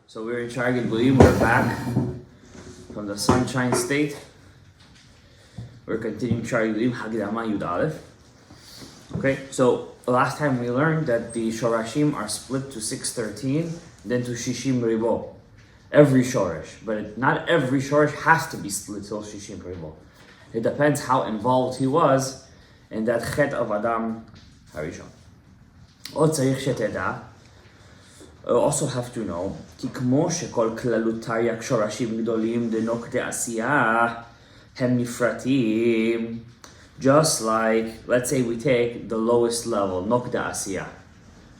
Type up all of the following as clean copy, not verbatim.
So we're in Sharei Gilgulim, we're back from the Sunshine State. We're continuing Sharei Gilgulim, Hagdama Yud Aleph. Okay, so last time we learned that the Shorashim are split to 613, then to Shishim Ribo. Every Shoresh, but not every Shoresh has to be split till Shishim Ribo. It depends how involved he was in that Chet of Adam Harishon. עוד צריך שתדע, also have to know, כי כמו שכל כללות תרי"ג שורשים גדולים דנוקדי עשייה הם נפרטים, just like, let's say we take the lowest level, נוקדי עשייה,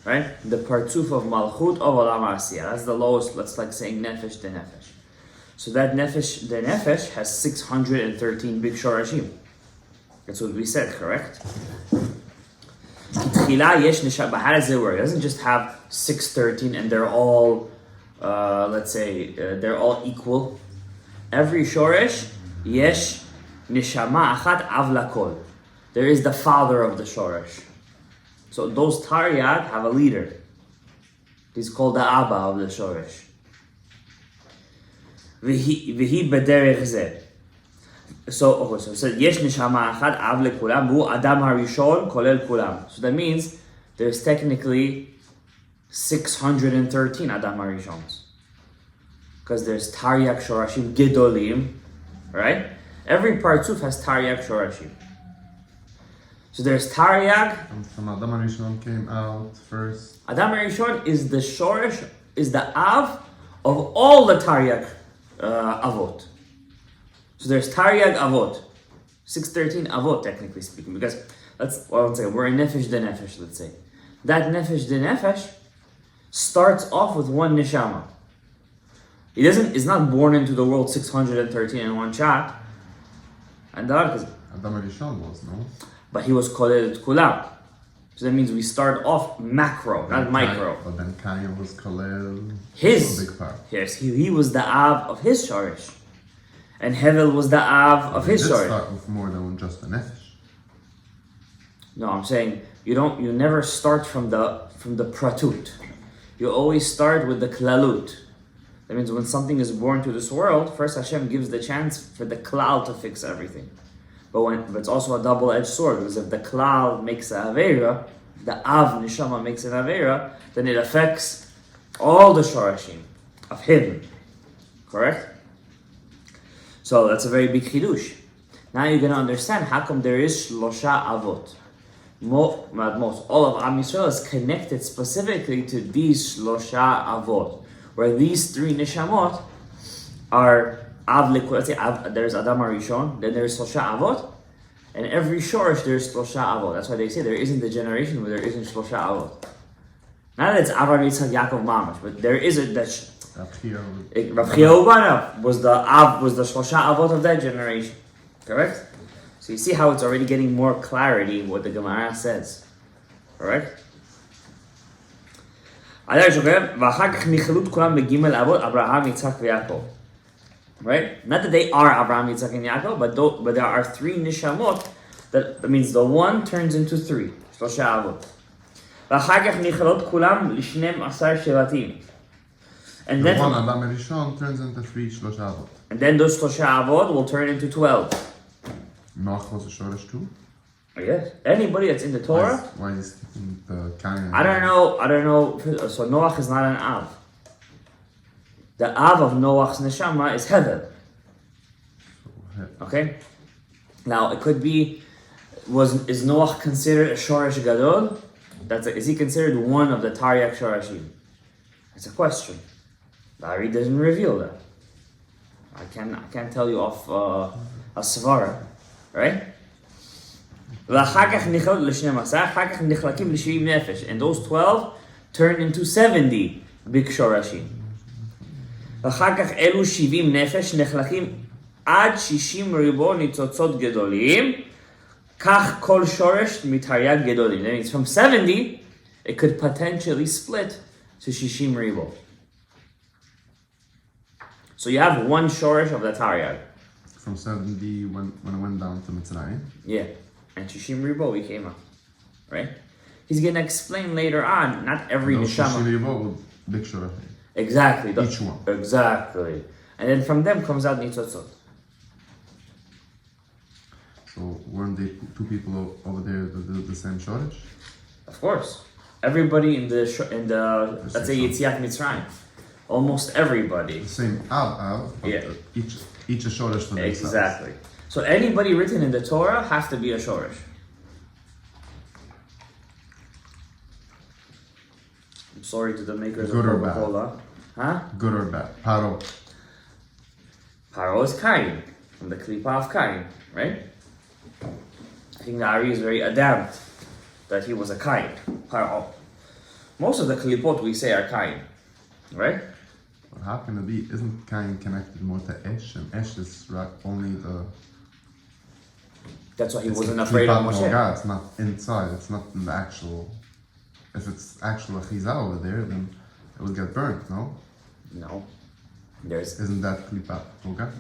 right? The partzuf of Malchut of Olam Asiya. That's the lowest, that's like saying Nefesh de Nefesh. So that Nefesh de Nefesh has 613 big shorashim. That's what we said, correct? But how does it work? It doesn't just have 613 and they're all, let's say, they're all equal. Every shoresh, yesh neshama achat av lakol. There is the father of the shoresh. So those taryag have a leader. He's called the Abba of the shoresh. V'hi b'derech zeh. So yesh neshama achad av lekulam v'hu Adam harishon kolel kulam. So that means there's technically 613 Adam harishons, because there's taryag shorashim gedolim, right? Every partzuf has taryag shorashim. So there's taryag. From Adam harishon came out first. Adam harishon is the shoresh, is the av of all the taryag avot. So there's Taryag Avot, 613 Avot technically speaking, because we're in Nefesh de Nefesh, let's say. That Nefesh de Nefesh starts off with one Neshama. He's not born into the world 613 in one shot. And Adam Harishon was, no? But he was Kolel Kulam. So that means we start off macro, not micro. But then Cain was Kolel, his big part. Yes, he was the Av of his Shorish. And Hevel was the Av of his Shorish. Start with more than just the Nefesh. No, I'm saying you never start from the Pratut. You always start with the Klalut. That means when something is born to this world, first Hashem gives the chance for the Klal to fix everything. But it's also a double-edged sword, because if the Klal makes an Aveira, the Av Neshama makes an Aveira, then it affects all the Shorashim of him. Correct? So that's a very big chidush. Now you're going to understand how come there is Shlosha Avot. All of Am Yisrael is connected specifically to these Shlosha Avot, where these three Neshamot are Av Lekul. Let's say there's Adam Harishon, then there's Shlosha Avot, and every Shorish there's Shlosha Avot. That's why they say there isn't a generation where there isn't Shlosha Avot. Not that it's Avraham, Yitzchak, Yaakov, Mamash, but there is that. Rav Chia was the Shlosha Avot of that generation, correct? So you see how it's already getting more clarity what the Gemara says, correct? Right? Not that they are Abraham, Yitzchak, and Yaakov, but there are three nishamot. That means the one turns into three, Shlosha Avot. And then one Adam Harishon turns into three Shlosha Avot. And then those Shlosha Avot will turn into 12. Noach was a Shoresh too? Yes. Anybody that's in the Torah. Why is the Cain? I don't know. So Noach is not an Av. The Av of Noach's Neshama is Hevel. Okay? Now it could be, is Noach considered a Shoresh Gadol? Is he considered one of the Taryag Shorashim? It's a question. The Ari doesn't reveal that. I can't tell you off a svara, right? And those 12 turn into 70 big shorashim. That means from 70, it could potentially split to Shishim Ribo. So you have one shorish of the Taryag. From 70 when it went down to Mitzrayim? Yeah. And Shishim Ribo we came up. Right? He's going to explain later on, not every neshama. Big Sharei. Exactly. Each one. Exactly. And then from them comes out nitzotzot. So weren't they two people over there that did the same shortage? Of course. Everybody in the let's say Yetziat Mitzrayim. Almost everybody. The same Av, but Yeah. each a shortage for themselves. Exactly. So anybody written in the Torah has to be a shorish. I'm sorry to the makers Good of or bad? Coca-Cola. Huh? Good or bad? Paro. Paro is Cain, from the Klipa of Cain, right? I think the Ari is very adept that he was a Cain. Paro. Most of the Klipot we say are Cain, right? But how can it be? Isn't Cain connected more to Esh? And Esh is only the... That's why he it's wasn't the afraid of Klipat Moshe. Noga, it's not inside, it's not in the actual... If it's actual Achiza over there, then it would get burnt, no? No. There's Isn't that Klipat Noga?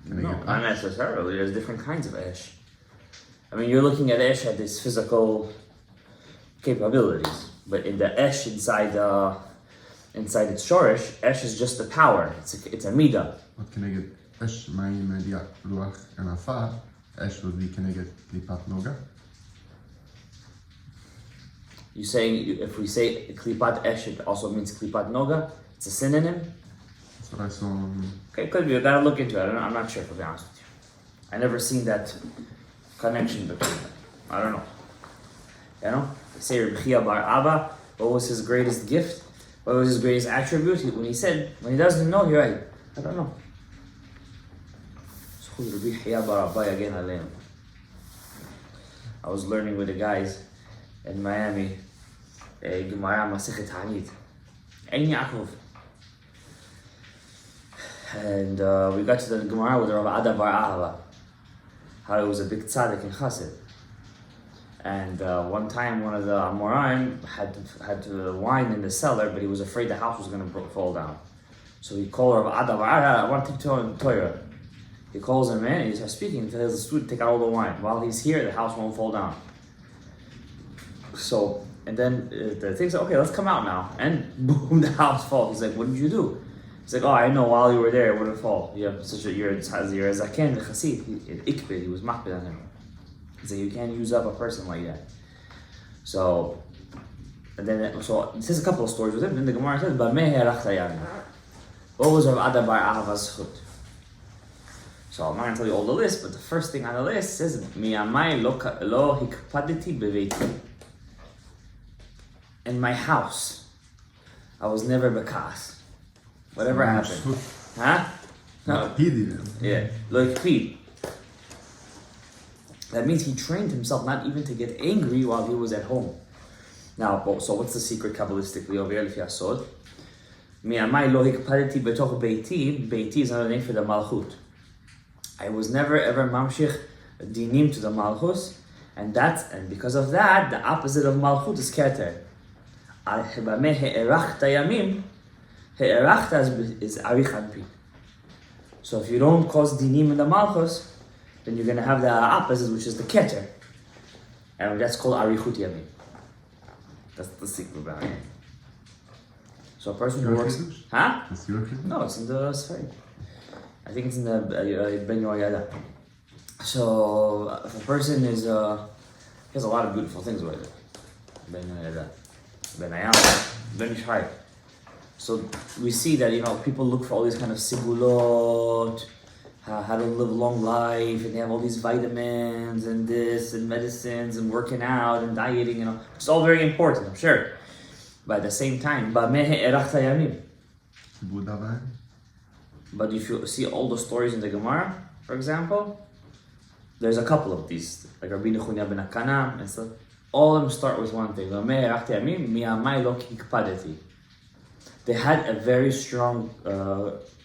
Can I no, get not that? necessarily. There's different kinds of Esh. I mean, you're looking at Esh at its physical capabilities, but in the Esh inside its Shorish, Esh is just the power. It's a Midah. What can I get? Esh, Mayim, Mediach, Ruach, and Afar. Esh would be, can I get Klipat Noga? You saying if we say Klipat Esh, it also means Klipat Noga? It's a synonym? That's what I saw on... Okay, could be. I gotta look into it. I'm not sure, to be honest with you. I never seen that connection between them. I don't know. You know? They say Rabbi Chia Bar Abba, what was his greatest gift? What was his greatest attribute? When he doesn't know, you're right. I don't know. So Rabbi Chia Bar Abba again, Aleinu. I was learning with the guys in Miami, Gemara Masechet Hanit. Ein Yaakov. And we got to the Gemara with Rav Ada Bar Ahava. How he was a big tzaddik in Chassid. And one time one of the Amoraim had wine in the cellar, but he was afraid the house was going to fall down. So he called Rav Ada Bar Ahava, I want to take Torah. He calls him in and he starts speaking, tells the student take out all the wine. While he's here, the house won't fall down. So, and then the thing said, okay, let's come out now. And boom, the house falls. He's like, what did you do? He's like, oh, I know, while you were there, it wouldn't fall. You have such a, you're a zaken, the chassid, ikbid, he was makbid on him. He said, you can't use up a person like that. So, and then, so, it says a couple of stories with him. Then the Gemara says, what was Rav Ada Bar Ahava's chut? So I'm not going to tell you all the list, but the first thing on the list says, Miyamai lo hikpadeti beveiti. In my house, I was never bekas. Whatever happened. Huh? No. He didn't. Yeah. Lo hikpid. That means he trained himself not even to get angry while he was at home. Now, so what's the secret kabbalistically over here? Lifiyasod. Miyamai lo hikpadeti betoch beiti. Beiti is another name for the malchut. I was never ever mamshich dinim to the malchus, and because of that, the opposite of malchut is keter. Is arich pi. So if you don't cause dinim in the malchus, then you're gonna have the opposite, which is the keter, and that's called arichut yamim. That's the secret behind it. So a person who works, huh? It's your kid? No, it's in the Sharei. I think it's in the Ben Yoyada. So if a person is, he has a lot of beautiful things with it. Ben Yoyada, Ben Ayam, Ben Shai. So we see that, people look for all these kind of sigulot, how to live a long life, and they have all these vitamins and this and medicines and working out and dieting, which is all very important, I'm sure. But at the same time, but if you see all the stories in the Gemara, for example, there's a couple of these, like Rabbi Nechunya ben Akana and stuff. All of them start with one thing. They had a very strong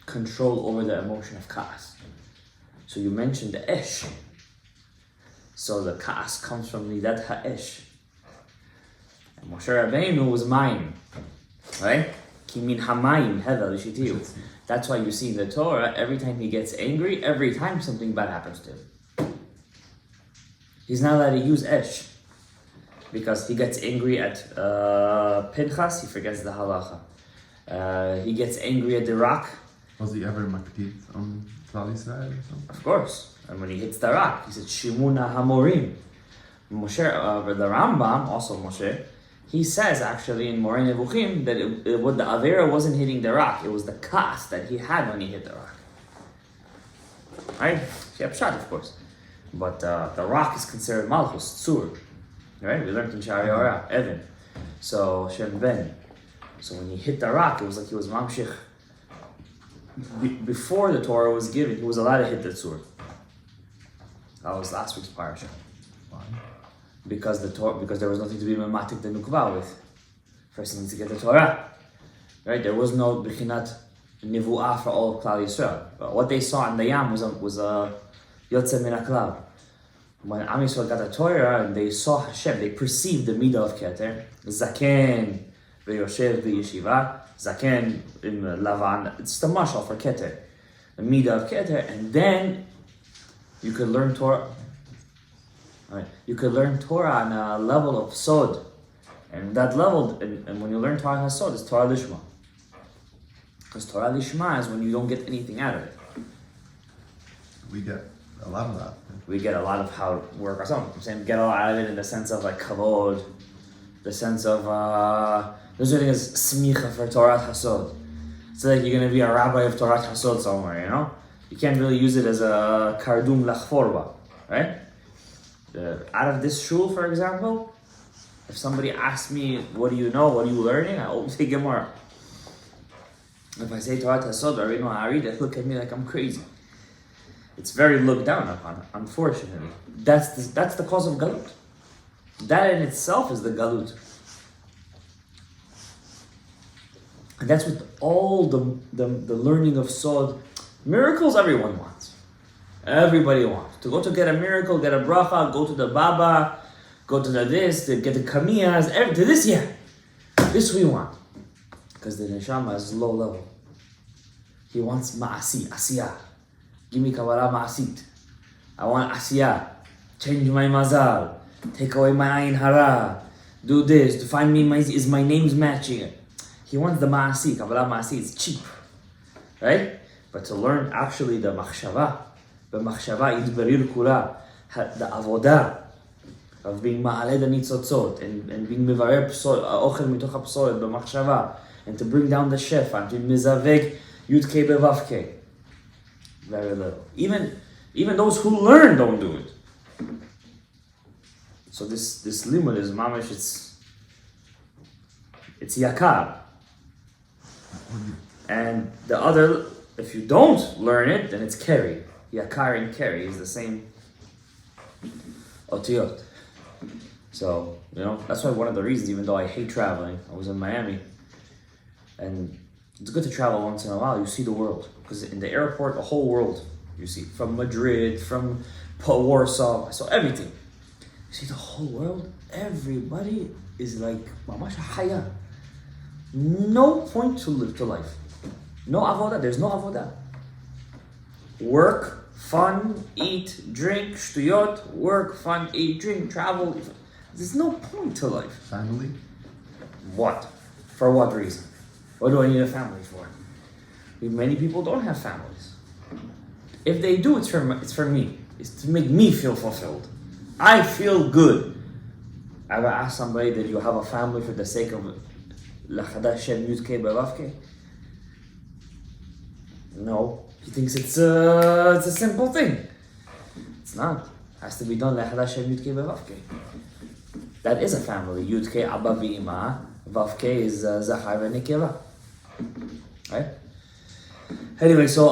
control over the emotion of Kaas. So you mentioned the Esh. So the Kaas comes from Nidat HaEsh. And Moshe Rabbeinu was Mayim, right? Ki min hamayim heda l'shitiyu. That's why you see in the Torah, every time he gets angry, every time something bad happens to him. He's not allowed to use Esh. Because he gets angry at Pinchas, he forgets the halacha. He gets angry at the rock. Was he ever makpid on Klal Yisrael or something? Of course. And when he hits the rock, he said, Shimuna Hamorim. Moshe, the Rambam, also Moshe, he says actually in Moreh Nevuchim that what the Avera wasn't hitting the rock, it was the kas that he had when he hit the rock. Right? Shepshat, of course. But the rock is considered Malchus, Tzur. Right? We learned in Sharei, Evan. So, Shem Ben. So when he hit the rock, it was like he was Mamshich. Before the Torah was given, he was allowed to hit the Tzur. That was last week's parasha. Why? Because there was nothing to be mematik the nukva with. First he needs to get the Torah. Right? There was no Bechinat Nivu'ah for all of Klal Yisrael. But what they saw in the Yam was a Yotze Min HaKlal. When Am Yisrael got the Torah and they saw Hashem, they perceived the midah of Keter. Zaken v'yoshev v'yeshiva. Zaken in Lavan. It's the mashal for Keter. The midah of Keter. And then you could learn Torah. Right. You could learn Torah on a level of Sod. And that level, and when you learn Torah HaSod, it's Torah Lishma. Because Torah Lishma is when you don't get anything out of it. We get a lot of that. We get a lot of how to work ourselves. I'm saying get a lot out of it in the sense of like kavod, the sense of there's a thing as smicha for Torah HaSod. It's like you're gonna be a rabbi of Torah HaSod somewhere, you know? You can't really use it as a kardum lachforba, right? Out of this shul, for example, if somebody asks me, what do you know, what are you learning? I always say Gemara. If I say Torah HaSod, I already know how I read it, they look at me like I'm crazy. It's very looked down upon, unfortunately. That's the cause of galut. That in itself is the galut. And that's what all the learning of Sod, miracles everyone wants. Everybody wants. To go to get a miracle, get a bracha, go to the Baba, go to the this, to get the kamiyas, to this, yeah. This we want. Because the neshama is low level. He wants ma'asi, asiyah. Give me kabbalah ma'asit. I want asiyah. Change my mazal. Take away my ayin hara. Do this. To find me, is my name's matching. He wants the ma'asi. Kabbalah ma'asi is cheap. Right? But to learn actually the machshava, the machshava yidberir kula, the avodah of being ma'aleh the nitzotzot and being mevarer ochel mitoch ha'psoret b'machshava and to bring down the shefa and to mizaveg yudke bevavke. Very little. Even those who learn don't do it. So this limud is mamish. It's yakar. And the other, if you don't learn it, then it's keri. Yakar and keri is the same otiyot. So, that's why one of the reasons, even though I hate traveling, I was in Miami, and it's good to travel once in a while. You see the world. Because in the airport, the whole world you see. From Madrid, from Warsaw, I saw everything. You see the whole world. Everybody is like, mamash haya. No point to live to life. No avodah. There's no avodah. Work, fun, eat, drink, shtuyot. Work, fun, eat, drink, travel. There's no point to life. Family? What? For what reason? What do I need a family for? Many people don't have families. If they do, it's for me. It's to make me feel fulfilled. I feel good. I ever asked somebody, did you have a family for the sake of Lachada Shem Yudke Bavavke? No. He thinks it's a simple thing. It's not. It has to be done Lachada Shem Yudke Bavavke. That is a family. Yudke Abba V'Ima. Vavke is Zachar V'Nekeva. Right? Anyway, so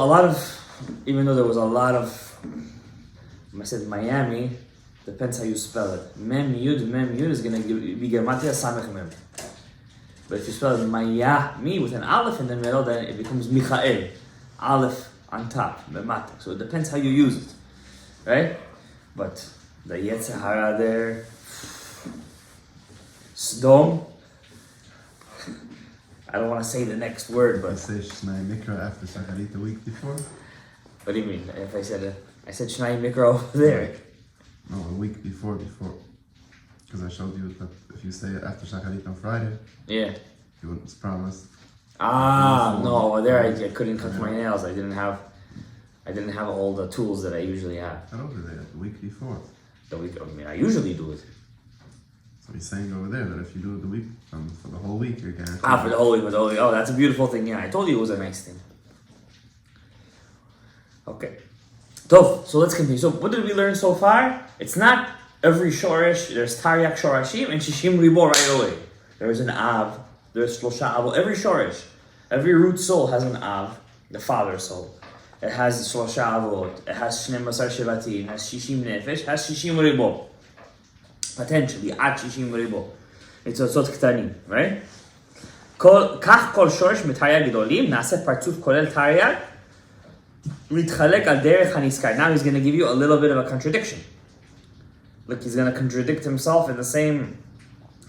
even though there was a lot of, I said Miami, depends how you spell it. Mem Yud is going to be Germatia Samech Mem. But if you spell it Miami with an Aleph in the middle, then it becomes Michael. Aleph on top, Mematik. So it depends how you use it. Right? But the Yetzer Hara there, Sdom, I don't want to say the next word, but... I say Shnai Mikra after Shacharit the week before? What do you mean? If I said Shnai Mikra over there? No, a week before. Because I showed you that if you say it after Shacharit on Friday, Yeah. you was promised No, there I couldn't cut my nails. I didn't have all the tools that I usually have. And over there, the week before. I usually do it. So he's saying over there that if you do it the week, for the whole week, you're guaranteed. For the whole week, Oh, that's a beautiful thing. Yeah, I told you it was a nice thing. Okay. So let's continue. So what did we learn so far? It's not every shorish. There's Taryak Shorashim and Shishim Ribo right away. There's an Av. There's Shlosha Avot. Every shorish, every root soul has an Av, the father soul. It has Shlosha Avot. It has Shnem Basar Shevatim. It has Shishim Nefesh. It has Shishim Ribo. Potentially, Ad Shishim Ribo. It's Otzot Ktanim, right? כך כל שורש מתרי"ג גדולים, נעשה פרצוף כולל תרי"ג, להתחלק על דרך הנזכר. Now he's going to give you a little bit of a contradiction. Look, he's going to contradict himself in the same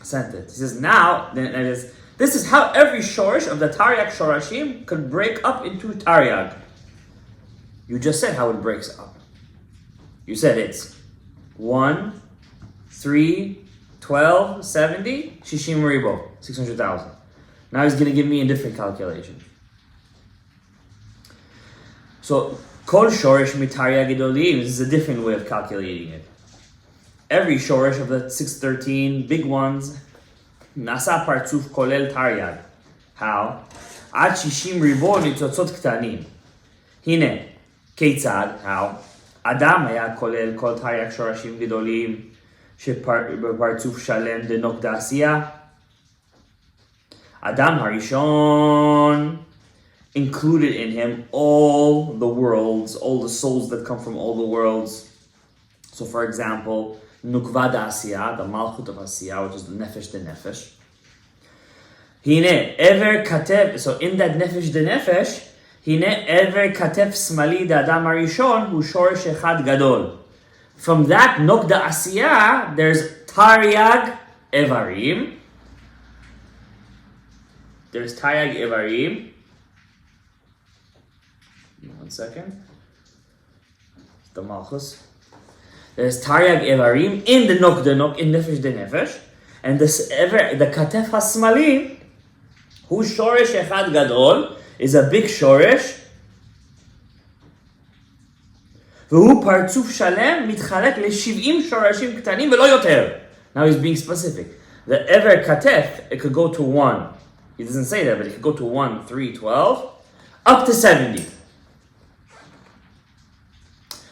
sentence. He says, now, this is how every shorish of the Taryak Shorashim could break up into Taryag. You just said how it breaks up. You said it's 1, 3, 12, 70, Shishim Ribo, 600,000. Now he's going to give me a different calculation. So, Kol Shorish Mitarya Gedolim, this is a different way of calculating it. Every Shorish of the 613 big ones, Nasa Partzuf Kolel Taryag. How? Ad Shishim Ribo Nitzotzot Ktanim. Hine, Keitzad, how? Adam היה כולל כל תרי"ג שורשים גדולים שבפרצוף שלם דנוק דעשייה. Adam Harishon included in him all the worlds, all the souls that come from all the worlds. So for example, Nukva Da'asiyah, the Malchut of Asiyah, which is the Nefesh de Nefesh. Hine, Ever Katev, so in that Nefesh de Nefesh, Hine Ever Katev Smali da Adam Harishon, hu Shoresh Echad Gadol. From that Nuk Da'asiyah, there's Taryag Evarim. There's Taryag Evarim. 1 second. The Malchus. There's Taryag Evarim in the Nok, in Nefesh de Nefesh. And this the Katef HaSmali, who Shoresh Echad Gadol, is a big Shoresh. והוא פרצוף שלם מתחלק ל-70 שורשים קטנים ולא יותר. Now he's being specific. The Ever Katef, it could go to 1. He doesn't say that, but it could go to 1, 3, 12, up to 70.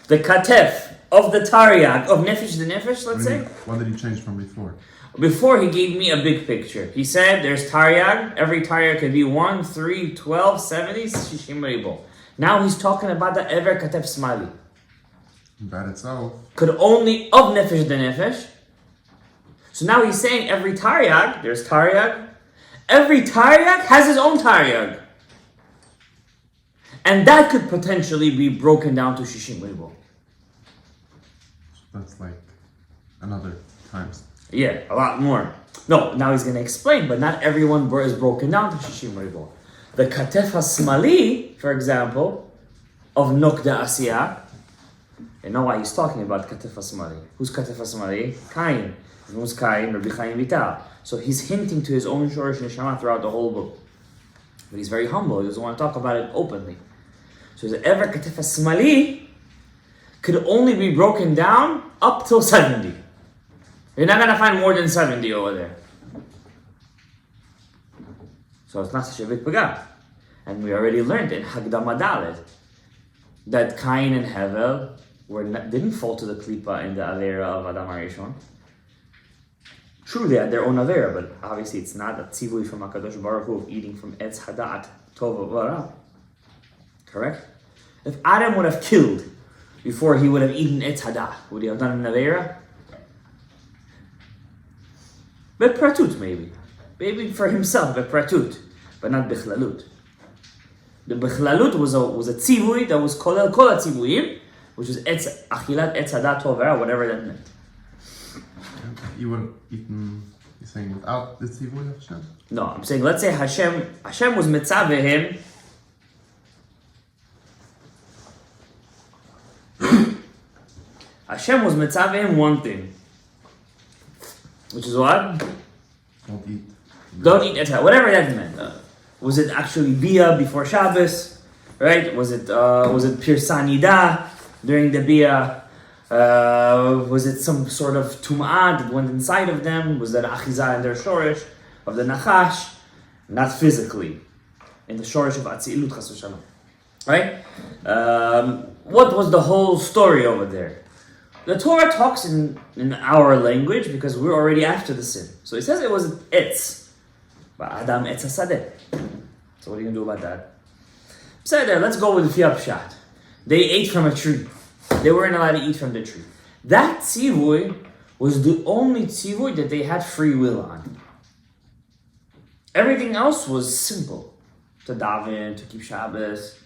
The Katef of the Taryag, of Nefesh de Nefesh, let's say. What did he change from before? Before, he gave me a big picture. He said there's Taryag, every Taryag could be 1, 3, 12, 70, Shishim Ribo. Now he's talking about the Ever Katef Smali. That itself. Could only of Nefesh de Nefesh. So now he's saying every Taryag, there's Taryag. Every Taryag has his own Taryag. And that could potentially be broken down to Shishim Ribo. That's like another times. Yeah, a lot more. No, now he's going to explain, but not everyone is broken down to Shishim Ribo. The Katef HaSmali, for example, of Nok Da'asiyah, you know why he's talking about Katef HaSmali. Who's Katef HaSmali? Cain. Who's Cain? Rabbi Chaim Vital. So he's hinting to his own Shoresh Neshama throughout the whole book. But he's very humble. He doesn't want to talk about it openly. So the Ever Katef HaSmali could only be broken down up till 70. You're not going to find more than 70 over there. So it's not such a big pagam. And we already learned in Hagdama Dalet that Cain and Hevel didn't fall to the klipa in the Avera of Adam HaRishon. True, they had their own Avera, but obviously it's not a tzivui from HaKadosh Baruch Hu of eating from Etz Hadat Tov V'Ra. Correct? If Adam would have killed before he would have eaten Etz Hadat, would he have done an Avera? But Pratut maybe. Maybe for himself, but Pratut. But not Bechlalut. The Bechlalut was a tzivui that was Kol HaTzivuyim, which was Achilat Etz Hadat Tov V'Ra, whatever that meant. You would have eaten, you're saying, without the tzivui of Hashem? No, I'm saying, let's say Hashem was mitzaveh him. Hashem was mitzaveh him one thing. Which is what? Don't eat. Don't eat etah, whatever that meant. Was it actually Bia before Shabbos? Right? Was it Pirsanida during the Bia? Was it some sort of Tum'ah that went inside of them? Was that Achizah in their Shorish of the Nachash? Not physically. In the Shorish of Atzilut Chas v'Shalom. Right? What was the whole story over there? The Torah talks in our language because we're already after the sin. So it says it was Etz. But Adam Etz HaSadeh. So what are you going to do about that? Let's go with the Pshat. They ate from a tree. They weren't allowed to eat from the tree. That tzivui was the only tzivui that they had free will on. Everything else was simple. To daven, to keep Shabbos.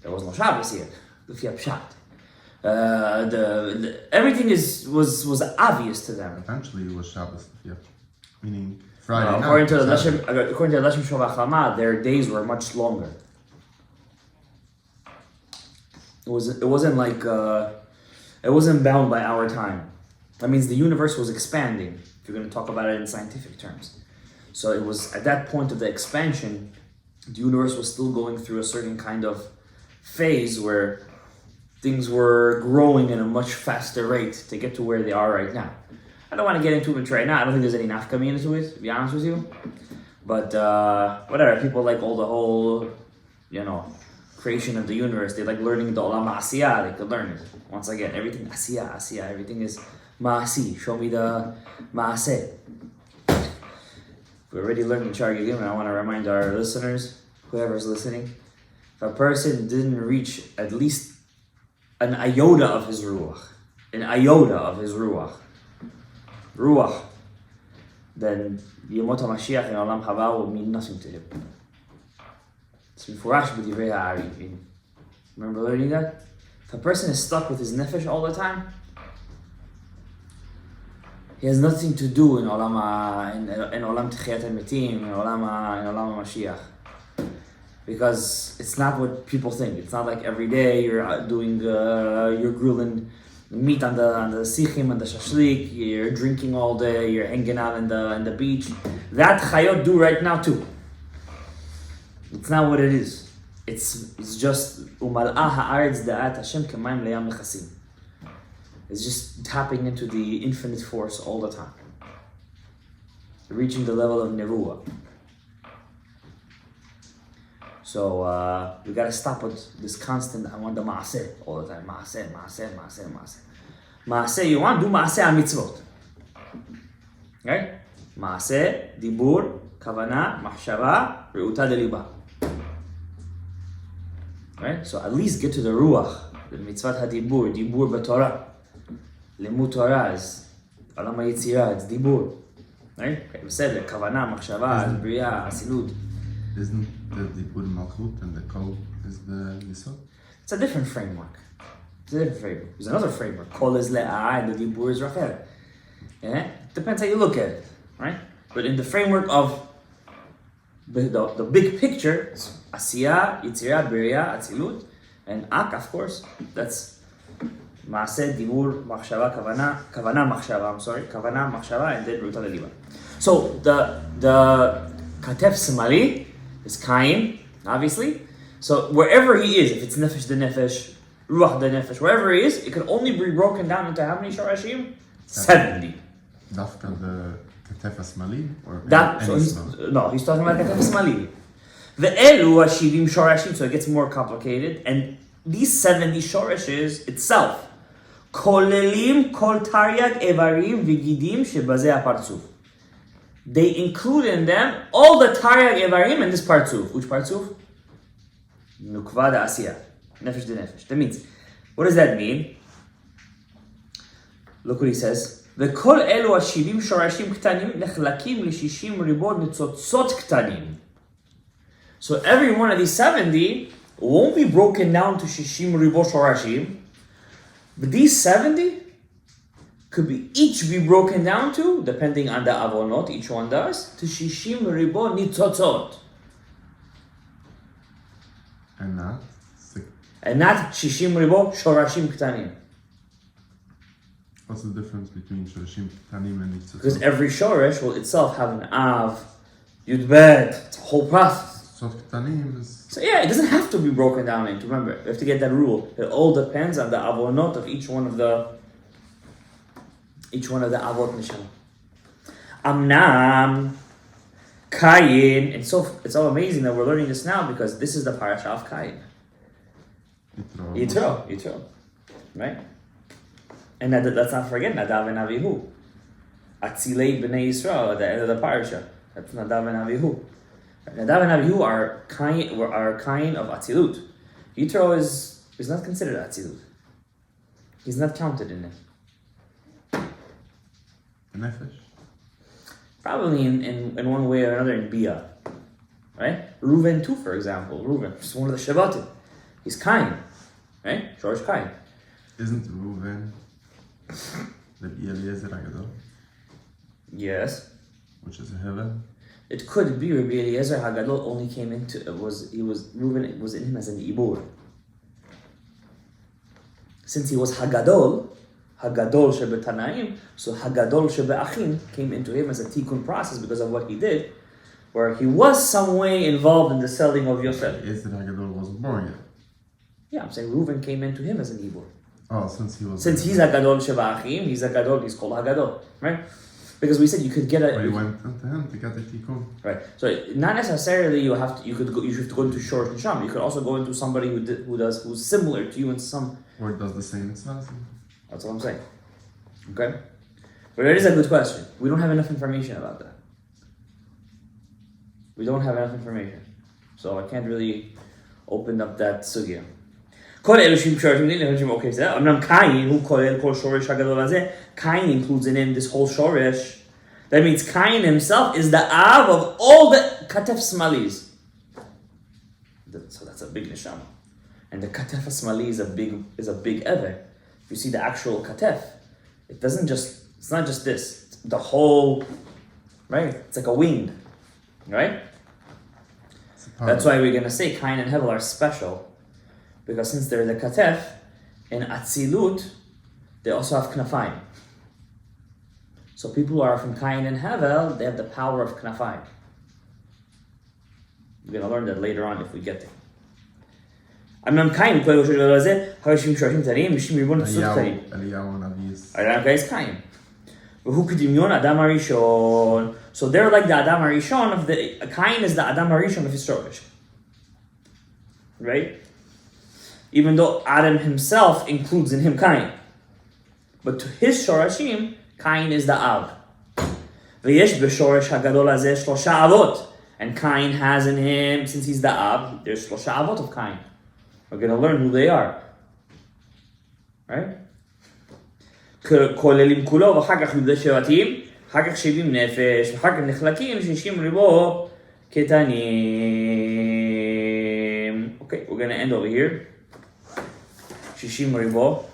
There was no Shabbos yet. The Pshat. Everything was obvious to them. Eventually it was Shabbos, meaning Friday night. According to the Leshem Shovach Lama, their days were much longer. It wasn't bound by our time. That means the universe was expanding, if you're going to talk about it in scientific terms. So it was at that point of the expansion, the universe was still going through a certain kind of phase where things were growing at a much faster rate to get to where they are right now. I don't want to get into it right now. I don't think there's any nafka meaning to it, to be honest with you. But whatever, people like all the whole, creation of the universe. They like learning the olam asiyah. They could learn it. Once again, everything asiyah. Everything is ma'asi. Show me the ma'aseh. We already learned in Sharei Gilgulim, and I want to remind our listeners, whoever's listening, if a person didn't reach at least an iota of his ruach, then Yemot HaMashiach in Olam Haba will mean nothing to him. It's Mifurash b'divrei ha'ari. Remember learning that? If a person is stuck with his nefesh all the time, he has nothing to do in Olam Techiyat HaMetim, in Olam HaMashiach. Because it's not what people think. It's not like every day you're doing, you're grilling meat on the sichim and the shashlik, you're drinking all day, you're hanging out in the beach. That chayot do right now too. It's not what it is. It's just umal'ah ha'aretz da'at Hashem k'mayim le'yam lechasim. It's just tapping into the infinite force all the time, reaching the level of neruah. So we gotta stop with this constant, I want the maaseh all the time. Maaseh. Maaseh, you want? Do maaseh ha-mitzvot. Right? Maaseh, dibur, kavana, machshava, re'uta deliba. Right? So at least get to the ruach, the mitzvat ha-dibur, dibur b'torah. Limud Torah is Olam HaYetzirah, it's dibur. Right? Okay, we said that kavana, machshava, is bria, asilut. Isn't the Dibur Malchut and the Kol is the Yisod? It's a different framework. There's another framework. Kol is Le'ah and the Dibur is Rachel. Yeah? Depends how you look at it, right? But in the framework of the big picture, it's Asiyah, Yitzirah, Bria, Atzilut, and Ak, of course. That's Maaseh, Dibur, Machshava, Kavana, Machshava, and then Ruta Leliba. So the Katef Simali is Kaim, obviously. So wherever he is, if it's Nefesh the Nefesh, Ruach the Nefesh, wherever he is, it can only be broken down into how many Shorashim? 70. Dafka the Katef Asmali? Or he's talking about Katef Simali. The Elu Ashivim Shorashim, so it gets more complicated. And these 70 Shorashes itself, Kolelim Kol Taryag Evarim Vigidim Shebazeh HaPartzuf. They include in them all the Taryag Evarim and this Partzuf. Which Partzuf? Nukva da Asiyah. Nefesh de Nefesh. That means, what does that mean? Look what he says. V'kol elu ha-shivim shorashim k'tanim nechlakim l'shishim ribot nitzotzot k'tanim. So every one of these 70 won't be broken down to shishim ribot shorashim. But these 70 could each be broken down to, depending on the avonot each one does, to shishim ribot nitzotzot. And not shishim ribot shorashim k'tanim. What's the difference between shorashim k'tanim and nitzotzot? Because every shoresh will itself have an av, yud bet, it's a whole process. Sot Ketanim is... So yeah, it doesn't have to be broken down into. Remember, we have to get that rule. It all depends on the avonot of each one of the avot neshama. Amnam, Kayin, and so it's all amazing that we're learning this now because this is the parasha of Kayin. Yitro, right? And let's not forget Nadav and Avihu. Atzilei b'nei Yisrael at the end of the parasha. That's Nadav and Avihu. Nadav and Avihu are kind of Atzilut. Yitro is not considered Atzilut. He's not counted in it. Nefesh? Probably in one way or another in Bia. Right? Reuven too, for example. Reuven is one of the Shabbatim. He's kind. Right? George kind. Isn't Reuven the Eliezer Hagadol? Yes. Which is a heaven? It could be Rabbi Eliezer Hagadol only came into Reuven was in him as an Ibur. Since he was Hagadol Shebetanaim, so Hagadol Shebe'achim came into him as a tikkun process because of what he did, where he was some way involved in the selling of Yosef. Eliezer Hagadol wasn't born yet. Yeah, I'm saying Reuven came into him as an Ibur. Oh, since he's Hagadol Shebe'achim, he's called Hagadol, right? Because we said you could get a. But he went into him to get the tikkun. Right. So not necessarily you have to go into Shor and Sham. You could also go into somebody who's similar to you in some. Or does the same as That's what I'm saying. Okay? But it is a good question. We don't have enough information about that. We don't have enough information. So I can't really open up that sugya. Okay, so Kain includes in him this whole shoresh. That means Kain himself is the Av of all the Katef Smalis. So that's a big neshama. And the Katef Smali is a big ever. If you see the actual Katef, it's not just this. It's the whole, right? It's like a wing, right? That's why we're going to say Kain and Hevel are special. Because since they're the Katef, in Atzilut, they also have Knafayim. So people who are from Kain and Hevel, they have the power of Knafayim. We're going to learn that later on if we get there. אמנם קין, כל ראש הגדול הזה, חמישים שורשים קטנים, משים ריבון פסות קטנים. אליהו הנביא. Okay, it's קין. והוא כדמיון אדם הראשון. So they're like the Adam Harishon of the... Kain is the Adam Harishon of his shortish. Right? Even though Adam himself includes in him Kain. But to his shorashim, Kain is the Av. ויש בשורש הגדול הזה שלושה אבות. And Kain has in him, since he's the Av, there's שלושה אבות of Kain. We're going to learn who they are. Right? כוללים כולו, ואחר כך יהודי שבטים, אחר כך 70 נפש, ואחר כך נחלקים 60 ריבו קטנים. Okay, we're going to end over here. 60 ריבו.